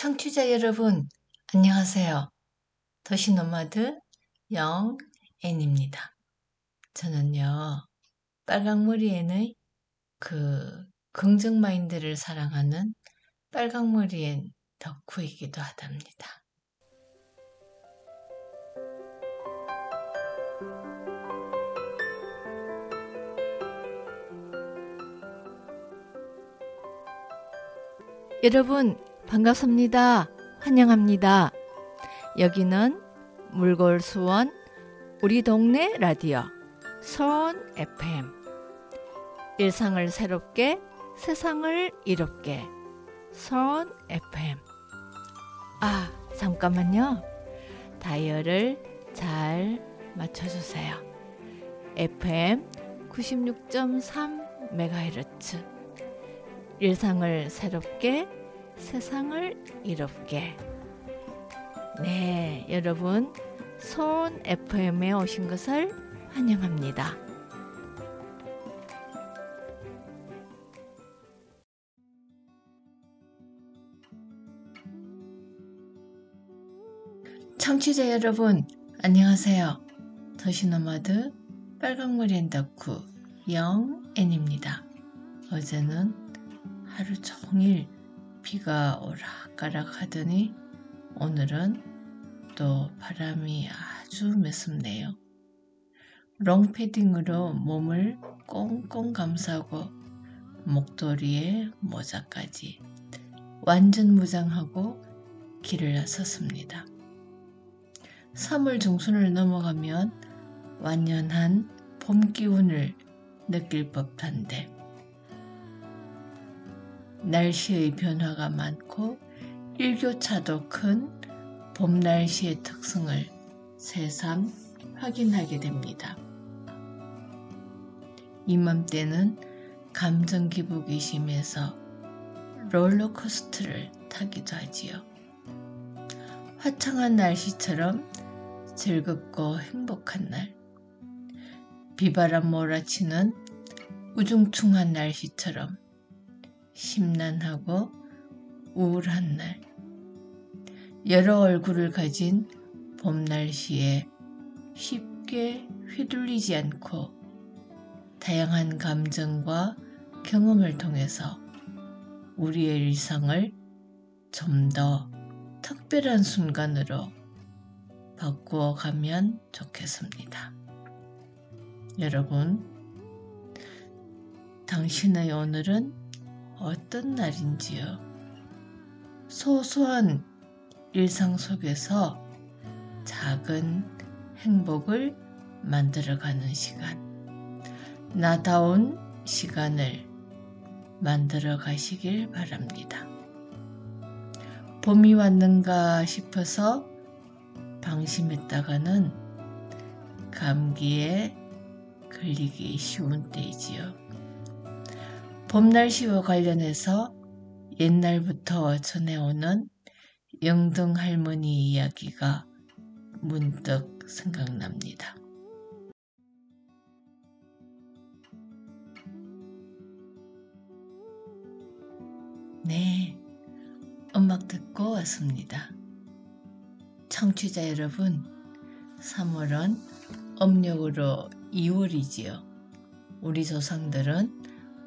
청취자 여러분, 안녕하세요. 도시노마드 영앤입니다. 저는요, 빨강머리엔의 긍정 마인드를 사랑하는 빨강머리엔 덕후이기도 하답니다. 여러분, 반갑습니다. 환영합니다. 여기는 물골수원 우리 동네 라디오 서원 FM. 일상을 새롭게 세상을 이롭게 서원 FM. 잠깐만요. 다이얼을 잘 맞춰주세요. FM 96.3MHz. 일상을 새롭게 세상을 이롭게. 네, 여러분 서원 FM에 오신 것을 환영합니다. 청취자 여러분, 안녕하세요. 도시노마드 빨강머리엔 덕후 영앤입니다. 어제는 하루 종일 비가 오락가락 하더니 오늘은 또 바람이 아주 매섭네요. 롱패딩으로 몸을 꽁꽁 감싸고 목도리에 모자까지 완전 무장하고 길을 나섰습니다. 3월 중순을 넘어가면 완연한 봄 기운을 느낄 법한데 날씨의 변화가 많고 일교차도 큰 봄 날씨의 특성을 새삼 확인하게 됩니다. 이맘때는 감정 기복이 심해서 롤러코스터를 타기도 하지요. 화창한 날씨처럼 즐겁고 행복한 날, 비바람 몰아치는 우중충한 날씨처럼 심란하고 우울한 날, 여러 얼굴을 가진 봄 날씨에 쉽게 휘둘리지 않고 다양한 감정과 경험을 통해서 우리의 일상을 좀 더 특별한 순간으로 바꾸어 가면 좋겠습니다. 여러분, 당신의 오늘은 어떤 날인지요? 소소한 일상 속에서 작은 행복을 만들어가는 시간, 나다운 시간을 만들어 가시길 바랍니다. 봄이 왔는가 싶어서 방심했다가는 감기에 걸리기 쉬운 때이지요. 봄 날씨와 관련해서 옛날부터 전해오는 영등 할머니 이야기가 문득 생각납니다. 네, 음악 듣고 왔습니다. 청취자 여러분, 3월은 음력으로 2월이지요. 우리 조상들은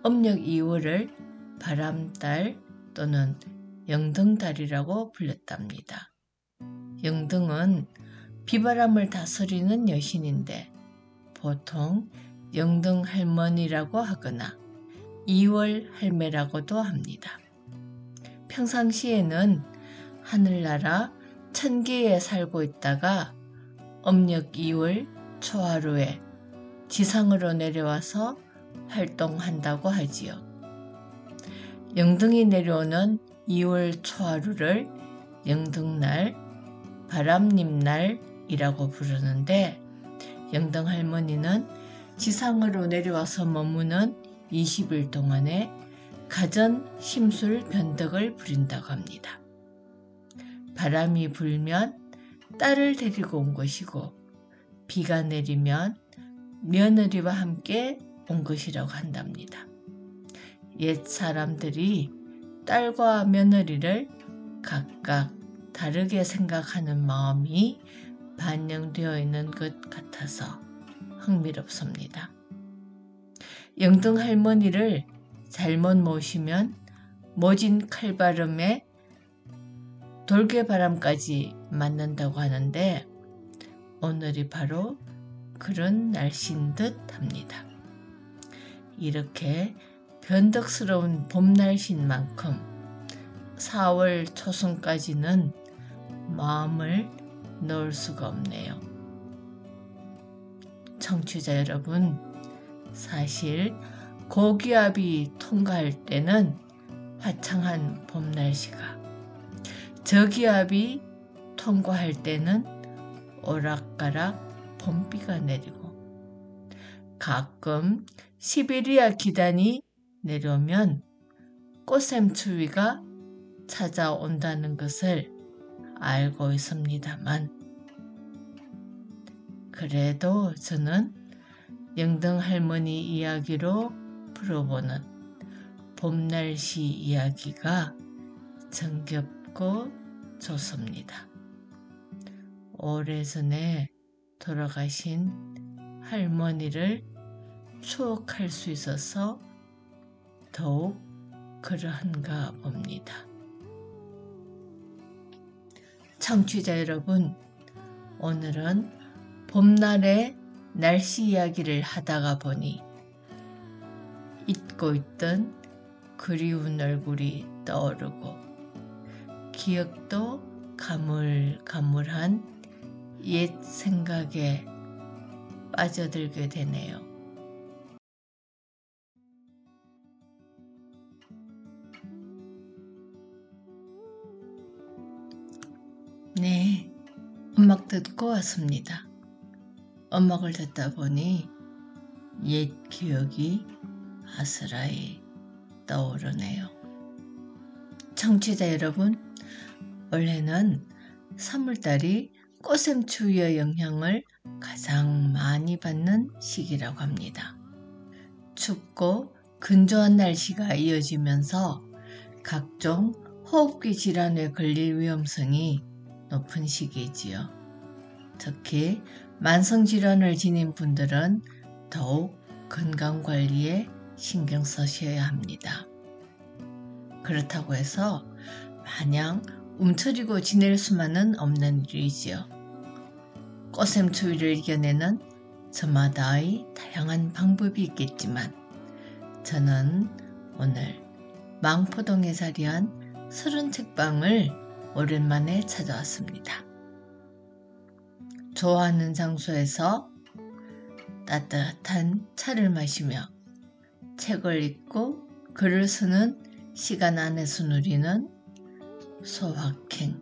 음력 2월을 바람달 또는 영등달이라고 불렸답니다. 영등은 비바람을 다스리는 여신인데 보통 영등 할머니라고 하거나 2월 할매라고도 합니다. 평상시에는 하늘나라 천계에 살고 있다가 음력 2월 초하루에 지상으로 내려와서 활동한다고 하지요. 영등이 내려오는 2월 초하루를 영등날, 바람님날이라고 부르는데 영등 할머니는 지상으로 내려와서 머무는 20일 동안에 가전 심술 변덕을 부린다고 합니다. 바람이 불면 딸을 데리고 온 것이고 비가 내리면 며느리와 함께 온 것이라고 한답니다. 옛 사람들이 딸과 며느리를 각각 각각 다르게 생각하는 마음이 반영되어 있는 것 같아서 흥미롭습니다. 영등 할머니를 잘못 모시면 모진 칼바람에 돌개바람까지 맞는다고 하는데 오늘이 바로 그런 날씨인 듯 합니다. 이렇게 변덕스러운 봄 날씨인 만큼 4월 초순까지는 마음을 놓을 수가 없네요. 청취자 여러분, 사실 고기압이 통과할 때는 화창한 봄 날씨가, 저기압이 통과할 때는 오락가락 봄비가 내리고, 가끔 시베리아 기단이 내려오면 꽃샘추위가 찾아온다는 것을 알고 있습니다만, 그래도 저는 영등 할머니 이야기로 풀어보는 봄 날씨 이야기가 정겹고 좋습니다. 오래전에 돌아가신 할머니를 추억할 수 있어서 더욱 그러한가 봅니다. 청취자 여러분, 오늘은 봄날의 날씨 이야기를 하다가 보니 잊고 있던 그리운 얼굴이 떠오르고 기억도 가물가물한 옛 생각에 빠져들게 되네요. 네, 음악 듣고 왔습니다. 음악을 듣다 보니 옛 기억이 아스라이 떠오르네요. 청취자 여러분, 원래는 3월달이 꽃샘추위의 영향을 가장 많이 받는 시기라고 합니다. 춥고 건조한 날씨가 이어지면서 각종 호흡기 질환에 걸릴 위험성이 높은 시기이지요. 특히 만성질환을 지닌 분들은 더욱 건강관리에 신경 쓰셔야 합니다. 그렇다고 해서 마냥 움츠리고 지낼 수만은 없는 일이지요. 꽃샘추위를 이겨내는 저마다의 다양한 방법이 있겠지만 저는 오늘 망포동에 자리한 서른책방을 오랜만에 찾아왔습니다. 좋아하는 장소에서 따뜻한 차를 마시며 책을 읽고 글을 쓰는 시간 안에서 누리는 소확행,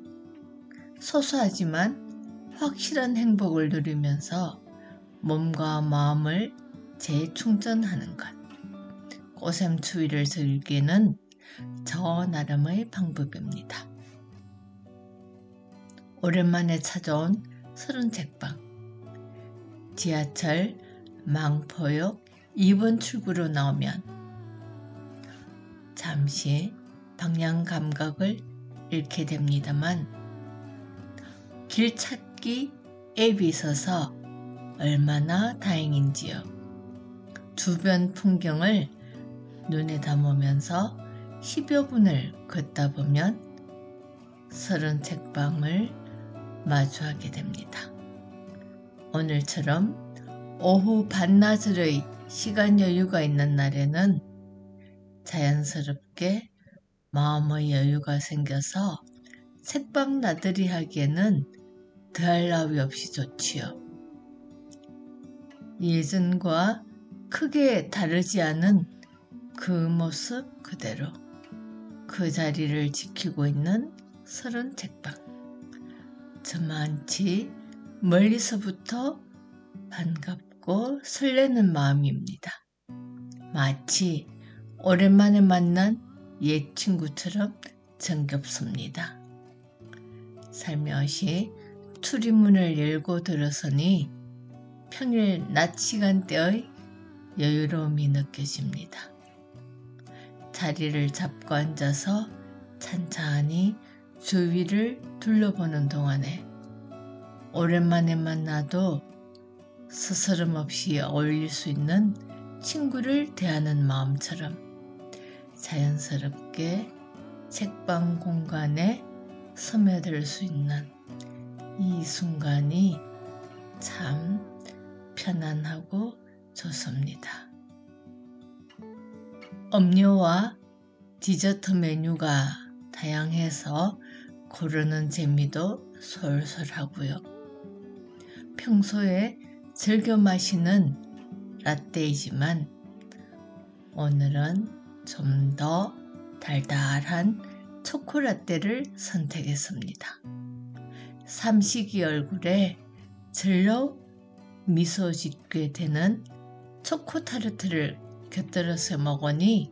소소하지만 확실한 행복을 누리면서 몸과 마음을 재충전하는 것. 꽃샘추위를 즐기는 저 나름의 방법입니다. 오랜만에 찾아온 서른책방. 지하철 망포역 2번 출구로 나오면 잠시 방향 감각을 잃게 됩니다만 길 찾기 앱이 있어서 얼마나 다행인지요. 주변 풍경을 눈에 담으면서 10여 분을 걷다 보면 서른책방을 마주하게 됩니다. 오늘처럼 오후 반나절의 시간 여유가 있는 날에는 자연스럽게 마음의 여유가 생겨서 책방 나들이 하기에는 더할 나위 없이 좋지요. 예전과 크게 다르지 않은 그 모습 그대로 그 자리를 지키고 있는 서른책방. 저만치 멀리서부터 반갑고 설레는 마음입니다. 마치 오랜만에 만난 옛 친구처럼 정겹습니다. 살며시 출입문을 열고 들어서니 평일 낮 시간대의 여유로움이 느껴집니다. 자리를 잡고 앉아서 찬찬히 주위를 둘러보는 동안에 오랜만에 만나도 스스럼 없이 어울릴 수 있는 친구를 대하는 마음처럼 자연스럽게 책방 공간에 스며들 수 있는 이 순간이 참 편안하고 좋습니다. 음료와 디저트 메뉴가 다양해서 고르는 재미도 솔솔하고요. 평소에 즐겨 마시는 라떼이지만 오늘은 좀 더 달달한 초코라떼를 선택했습니다. 삼식이 얼굴에 절로 미소 짓게 되는 초코타르트를 곁들여서 먹으니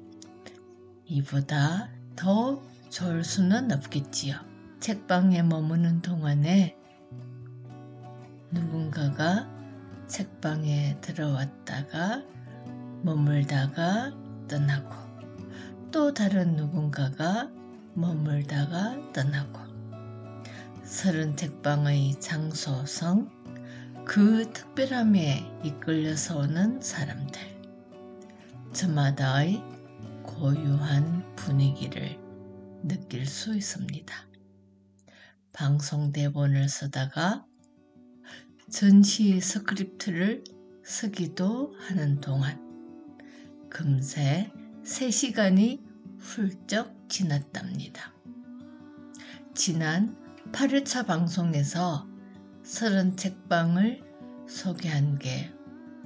이보다 더 좋을 수는 없겠지요. 책방에 머무는 동안에 누군가가 책방에 들어왔다가 머물다가 떠나고 또 다른 누군가가 머물다가 떠나고 서른 책방의 장소성 그 특별함에 이끌려서 오는 사람들 저마다의 고유한 분위기를 느낄 수 있습니다. 방송 대본을 쓰다가 전시 스크립트를 쓰기도 하는 동안 금세 3시간이 훌쩍 지났답니다. 지난 8회차 방송에서 30책방을 소개한 게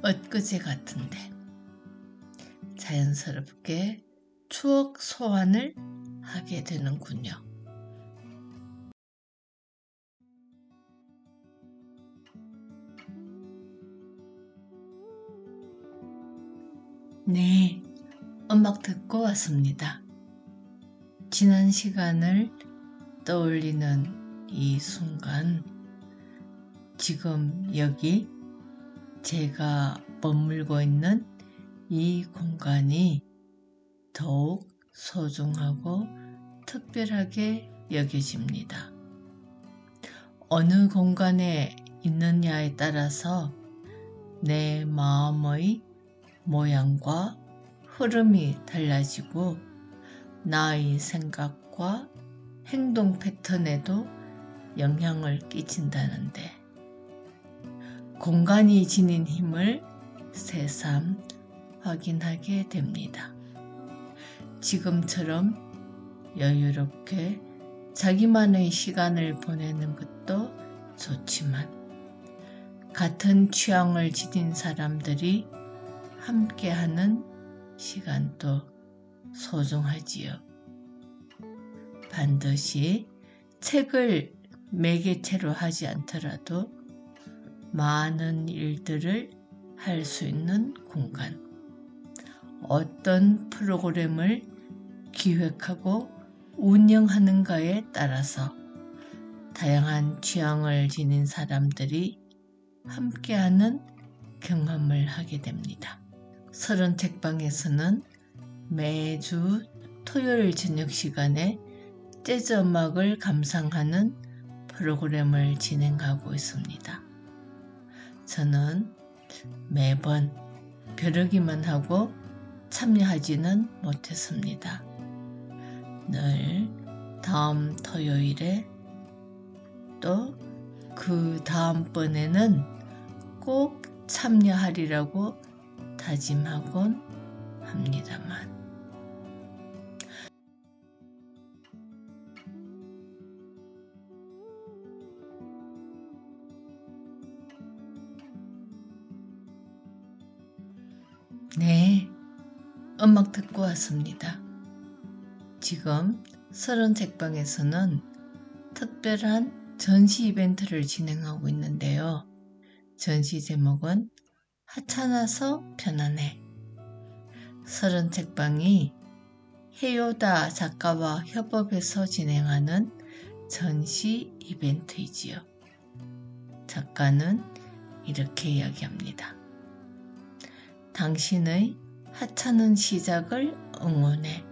엊그제 같은데 자연스럽게 추억 소환을 하게 되는군요. 네, 음악 듣고 왔습니다. 지난 시간을 떠올리는 이 순간, 지금 여기 제가 머물고 있는 이 공간이 더욱 소중하고 특별하게 여겨집니다. 어느 공간에 있느냐에 따라서 내 마음의 모양과 흐름이 달라지고 나의 생각과 행동 패턴에도 영향을 끼친다는데 공간이 지닌 힘을 새삼 확인하게 됩니다. 지금처럼 여유롭게 자기만의 시간을 보내는 것도 좋지만 같은 취향을 지닌 사람들이 함께하는 시간도 소중하지요. 반드시 책을 매개체로 하지 않더라도 많은 일들을 할 수 있는 공간, 어떤 프로그램을 기획하고 운영하는가에 따라서 다양한 취향을 지닌 사람들이 함께하는 경험을 하게 됩니다. 30책방에서는 매주 토요일 저녁 시간에 재즈 음악을 감상하는 프로그램을 진행하고 있습니다. 저는 매번 벼르기만 하고 참여하지는 못했습니다. 늘 다음 토요일에 또 그 다음번에는 꼭 참여하리라고 다짐하곤 합니다만 네, 음악 듣고 왔습니다. 지금 30책방에서는 특별한 전시 이벤트를 진행하고 있는데요. 전시 제목은 하찮아서 편안해. 30책방이 해요다 작가와 협업해서 진행하는 전시 이벤트이지요. 작가는 이렇게 이야기합니다. 당신의 하찮은 시작을 응원해.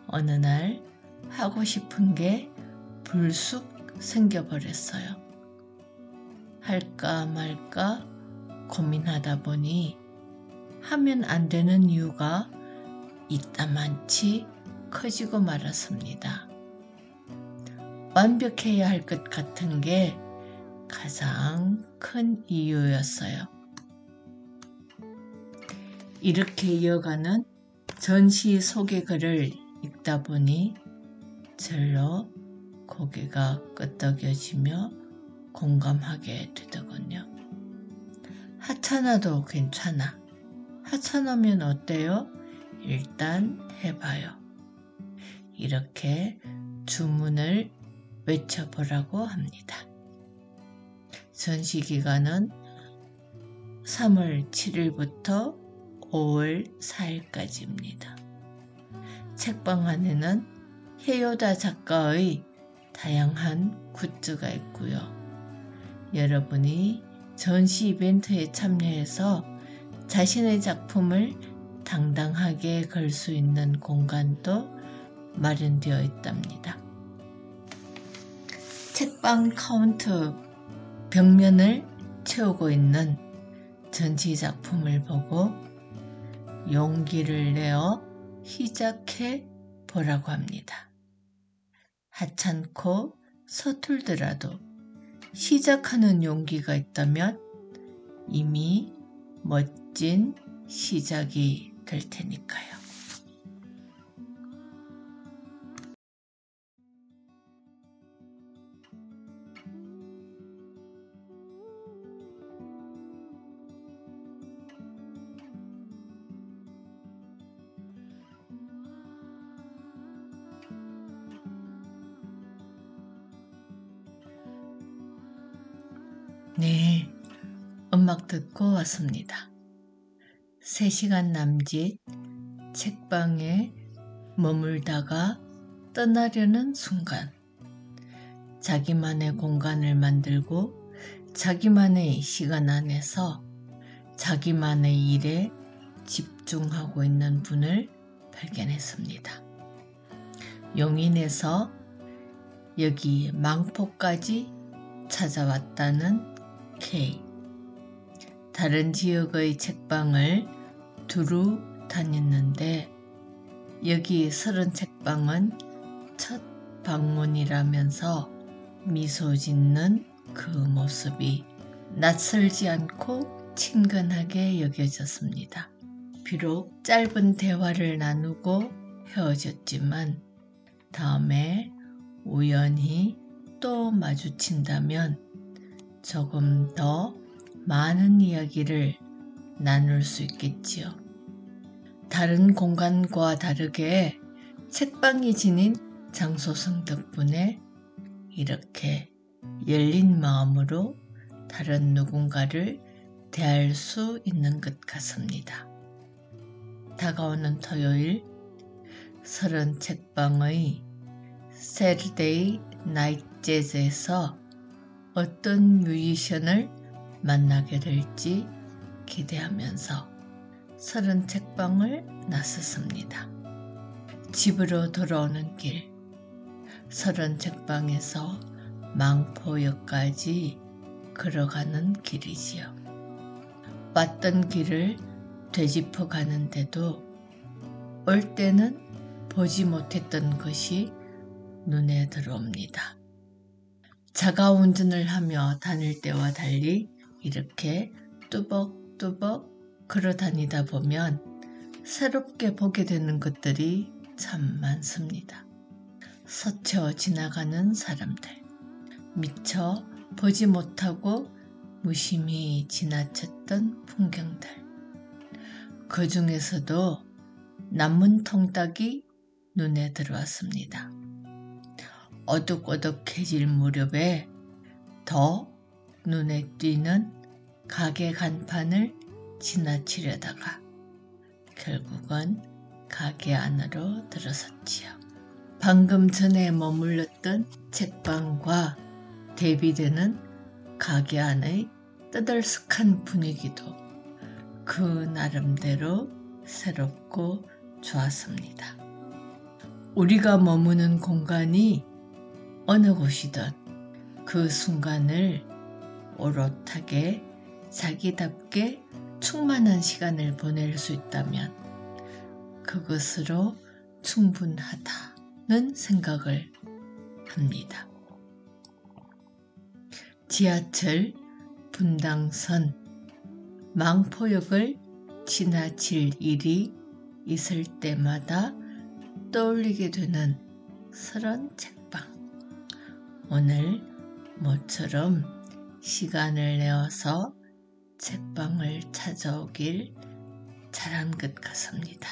어느 날 하고 싶은 게 불쑥 생겨버렸어요. 할까 말까 고민하다 보니 하면 안 되는 이유가 이따만치 커지고 말았습니다. 완벽해야 할 것 같은 게 가장 큰 이유였어요. 이렇게 이어가는 전시 소개글을 읽다 보니 절로 고개가 끄덕여지며 공감하게 되더군요. 하찮아도 괜찮아. 하찮으면 어때요? 일단 해봐요. 이렇게 주문을 외쳐보라고 합니다. 전시기간은 3월 7일부터 5월 4일까지입니다. 책방 안에는 해요다 작가의 다양한 굿즈가 있고요. 여러분이 전시 이벤트에 참여해서 자신의 작품을 당당하게 걸 수 있는 공간도 마련되어 있답니다. 책방 카운트 벽면을 채우고 있는 전시 작품을 보고 용기를 내어 시작해 보라고 합니다. 하찮고 서툴더라도 시작하는 용기가 있다면 이미 멋진 시작이 될 테니까요. 네, 음악 듣고 왔습니다. 3시간 남짓 책방에 머물다가 떠나려는 순간 자기만의 공간을 만들고 자기만의 시간 안에서 자기만의 일에 집중하고 있는 분을 발견했습니다. 용인에서 여기 망포까지 찾아왔다는 K. 다른 지역의 책방을 두루 다녔는데 여기 30책방은 첫 방문이라면서 미소 짓는 그 모습이 낯설지 않고 친근하게 여겨졌습니다. 비록 짧은 대화를 나누고 헤어졌지만 다음에 우연히 또 마주친다면 조금 더 많은 이야기를 나눌 수 있겠지요. 다른 공간과 다르게 책방이 지닌 장소성 덕분에 이렇게 열린 마음으로 다른 누군가를 대할 수 있는 것 같습니다. 다가오는 토요일 30책방의 Saturday Night Jazz에서 어떤 뮤지션을 만나게 될지 기대하면서 30책방을 나섰습니다. 집으로 돌아오는 길 30책방에서 망포역까지 걸어가는 길이지요. 왔던 길을 되짚어 가는데도 올 때는 보지 못했던 것이 눈에 들어옵니다. 자가 운전을 하며 다닐 때와 달리 이렇게 뚜벅뚜벅 걸어 다니다 보면 새롭게 보게 되는 것들이 참 많습니다. 스쳐 지나가는 사람들, 미처 보지 못하고 무심히 지나쳤던 풍경들, 그 중에서도 남문 통닭이 눈에 들어왔습니다. 어둑어둑해질 무렵에 더 눈에 띄는 가게 간판을 지나치려다가 결국은 가게 안으로 들어섰지요. 방금 전에 머물렀던 책방과 대비되는 가게 안의 떠들썩한 분위기도 그 나름대로 새롭고 좋았습니다. 우리가 머무는 공간이 어느 곳이든 그 순간을 오롯하게 자기답게 충만한 시간을 보낼 수 있다면 그것으로 충분하다는 생각을 합니다. 지하철 분당선 망포역을 지나칠 일이 있을 때마다 떠올리게 되는 서른 책방. 오늘 모처럼 시간을 내어서 책방을 찾아오길 잘한 것 같습니다.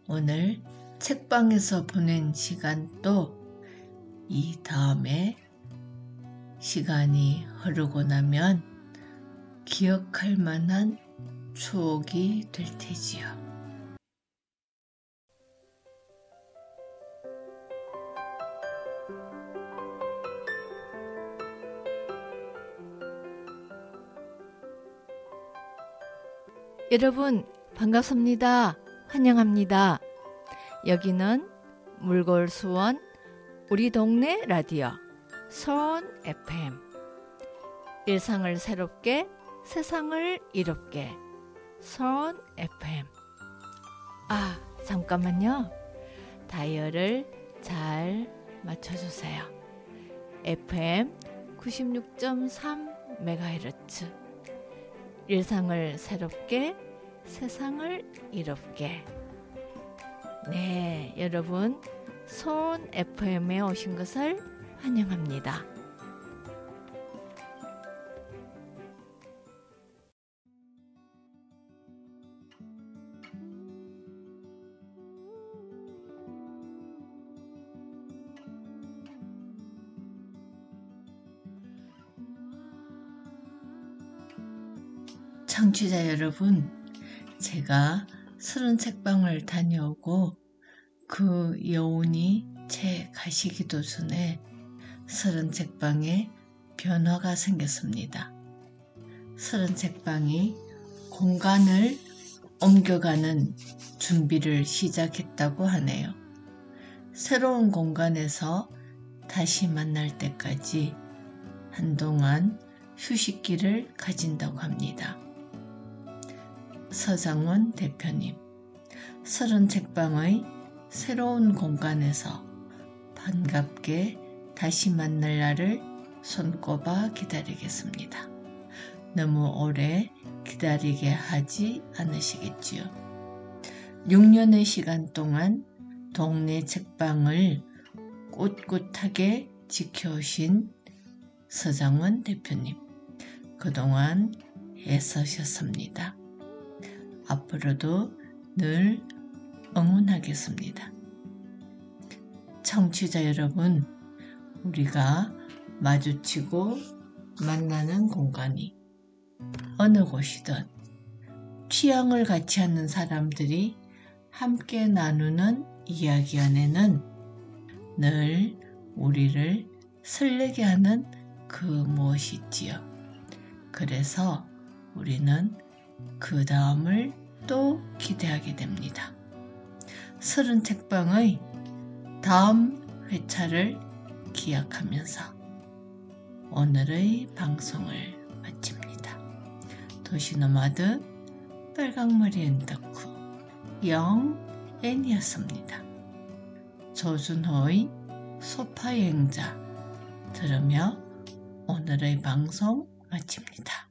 오늘 책방에서 보낸 시간도 이 다음에 시간이 흐르고 나면 기억할 만한 추억이 될 테지요. 여러분 반갑습니다. 환영합니다. 여기는 물골수원 우리 동네 라디오 서원 FM. 일상을 새롭게 세상을 이롭게 서원 FM. 아, 잠깐만요. 다이얼을 잘 맞춰주세요. FM 96.3MHz. 일상을 새롭게 세상을 이롭게. 네, 여러분 서원 FM에 오신 것을 환영합니다. 청취자 여러분, 제가 서른 책방을 다녀오고 그 여운이 채 가시기도 전에 서른 책방에 변화가 생겼습니다. 서른 책방이 공간을 옮겨가는 준비를 시작했다고 하네요. 새로운 공간에서 다시 만날 때까지 한동안 휴식기를 가진다고 합니다. 서장원 대표님, 서른 책방의 새로운 공간에서 반갑게 다시 만날 날을 손꼽아 기다리겠습니다. 너무 오래 기다리게 하지 않으시겠지요. 6년의 시간 동안 동네 책방을 꿋꿋하게 지켜오신 서장원 대표님, 그동안 애쓰셨습니다. 앞으로도 늘 응원하겠습니다. 청취자 여러분, 우리가 마주치고 만나는 공간이 어느 곳이든 취향을 같이 하는 사람들이 함께 나누는 이야기 안에는 늘 우리를 설레게 하는 그 무엇이 있지요. 그래서 우리는 그 다음을 또 기대하게 됩니다. 서른 책방의 다음 회차를 기약하면서 오늘의 방송을 마칩니다. 도시노마드 빨강머리 엔덕후 영앤이었습니다. 조준호의 소파여행자 들으며 오늘의 방송 마칩니다.